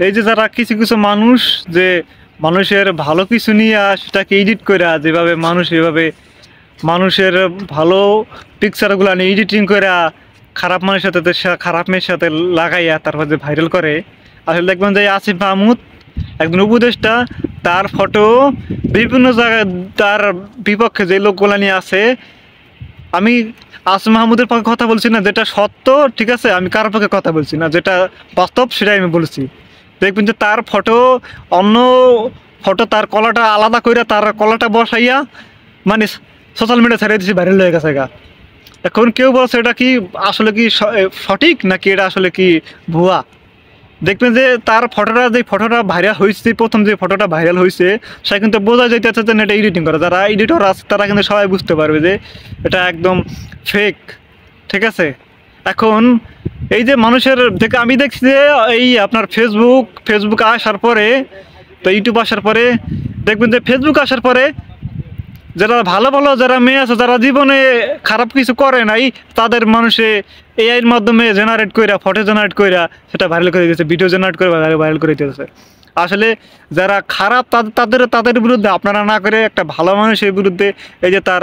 এই যে যারা কিছু কিছু মানুষ যে মানুষের ভালো কিছু নিয়ে সেটাকে এডিট করে যেভাবে মানুষ এভাবে মানুষের ভালো পিকচারগুলো নিয়ে এডিটিং করে খারাপ মানুষের সাথে খারাপ মেয়ের সাথে লাগাইয়া তারপর যে ভাইরাল করে। আসলে দেখবেন যে আসিফ মাহমুদ একজন উপদেষ্টা, তার ফটো বিভিন্ন জায়গায় তার বিপক্ষে যে লোকগুলো নিয়ে আছে। আমি আসিফ মাহমুদের পক্ষে কথা বলছি না, যেটা সত্য ঠিক আছে, আমি কারোর পক্ষে কথা বলছি না, যেটা বাস্তব সেটাই আমি বলছি। দেখবেন যে তার ফটো অন্য ফটো তার কলাটা আলাদা করে তার কলাটা বসাইয়া মানে সোশ্যাল মিডিয়া ছেড়ে দিয়েছি, ভাইরাল হয়ে গেছে গা। এখন কেউ বলছে এটা কি আসলে কি সঠিক নাকি এটা আসলে কি ভুয়া। দেখবেন যে তার ফটোটা যে ফটোটা ভাইরাল হয়েছে, প্রথম যে ফটোটা ভাইরাল হয়েছে সে কিন্তু বোঝা যাইতেছে যে এটা এডিটিং করা। যারা এডিটর আছে তারা কিন্তু সবাই বুঝতে পারবে যে এটা একদম ফেক, ঠিক আছে। এখন এই যে মানুষের থেকে আমি দেখছি যে এই আপনার ফেসবুক আসার পরে, তো ইউটিউব আসার পরে দেখবেন যে ফেসবুক আসার পরে যারা ভালো ভালো যারা মেয়ে আছে, যারা জীবনে খারাপ কিছু করে নাই, তাদের মানুষে এআইয়ের মাধ্যমে জেনারেট কইরা ফটো জেনারেট কইরা সেটা ভাইরাল করে দিয়েছে, ভিডিও জেনারেট করে ভাইরাল করে দিয়েছে। আসলে যারা খারাপ তাদের বিরুদ্ধে আপনারা না করে একটা ভালো মানুষের বিরুদ্ধে এই যে তার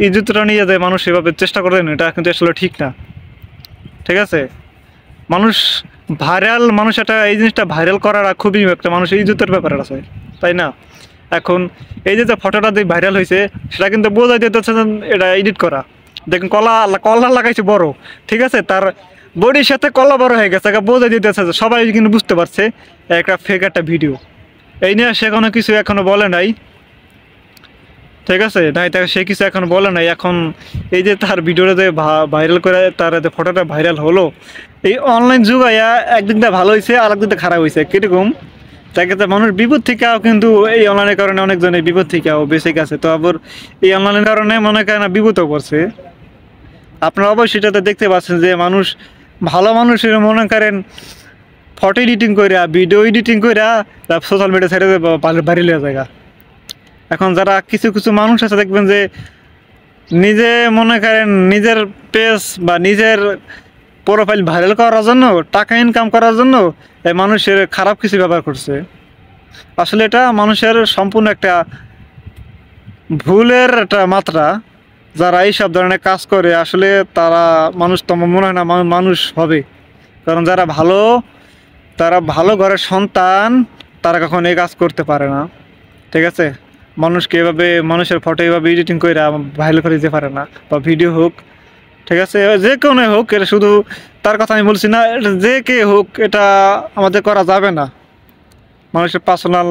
ইজ্জতটা নিয়ে যে মানুষ এভাবে চেষ্টা করেন, এটা কিন্তু আসলে ঠিক না, ঠিক আছে। মানুষ মানুষ এটা এই জিনিসটা ভাইরাল করার খুবই একটা মানুষের ইজ্জতের ব্যাপার আছে, তাই না। এখন এই যে ফটোটা যে ভাইরাল হয়েছে সেটা কিন্তু বোঝাই যেতেছে এটা এডিট করা। দেখুন কলা লাগাইছে বড়, ঠিক আছে, তার বডির সাথে কলা বড় হয়ে গেছে, বোঝাই যেতেছে, সবাই কিন্তু বুঝতে পারছে একটা ফেক একটা ভিডিও। এই নিয়ে সে কোনো কিছু এখনো বলে নাই, ঠিক আছে, নাই তাকে সে কিছু এখন বলে নাই। এখন এই যে তার ভিডিওটা যে ভাইরাল করে তার যে ফটোটা ভাইরাল হলো, এই অনলাইন যুগ আয়া একদিক দিয়ে ভালো হয়েছে আর একদিক দিয়ে খারাপ হয়েছে। কীরকম তাকে তো মানুষ বিপদ থেকেও কিন্তু এই অনলাইনের কারণে অনেকজনের বিপদ থেকেও বেঁচে গেছে, তো আবার এই অনলাইনের কারণে মনে করেন না বিপদও পড়ছে। আপনারা অবশ্যই সেটাতে দেখতে পাচ্ছেন যে মানুষ ভালো মানুষের মনে করেন ফটো এডিটিং করে ভিডিও এডিটিং করে সোশ্যাল মিডিয়া ছেড়ে ভাইরাল হয়ে যায়। এখন যারা কিছু কিছু মানুষ আছে দেখবেন যে নিজে মনে করেন নিজের পেজ বা নিজের প্রোফাইল ভাইরাল করার জন্য, টাকা ইনকাম করার জন্য এই মানুষের খারাপ কিছু ব্যবহার করছে। আসলে এটা মানুষের সম্পূর্ণ একটা ভুলের একটা মাত্রা। যারা এইসব ধরনের কাজ করে আসলে তারা মানুষ তো মনে হয় না মানুষ হবে। কারণ যারা ভালো ঘরের সন্তান তারা কখন এই কাজ করতে পারে না, ঠিক আছে। মানুষকে এভাবে মানুষের ফটো এভাবে এডিটিং করে ভাইরাল করে দিতে পারে না, বা ভিডিও হোক, ঠিক আছে, যে কোনো হোক, এটা শুধু তার কথা আমি বলছি না, এটা যে কে হোক এটা আমাদের করা যাবে না। মানুষের পার্সোনাল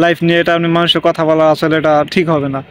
লাইফ নিয়ে এটা মানুষের কথা বলা আসলে এটা ঠিক হবে না।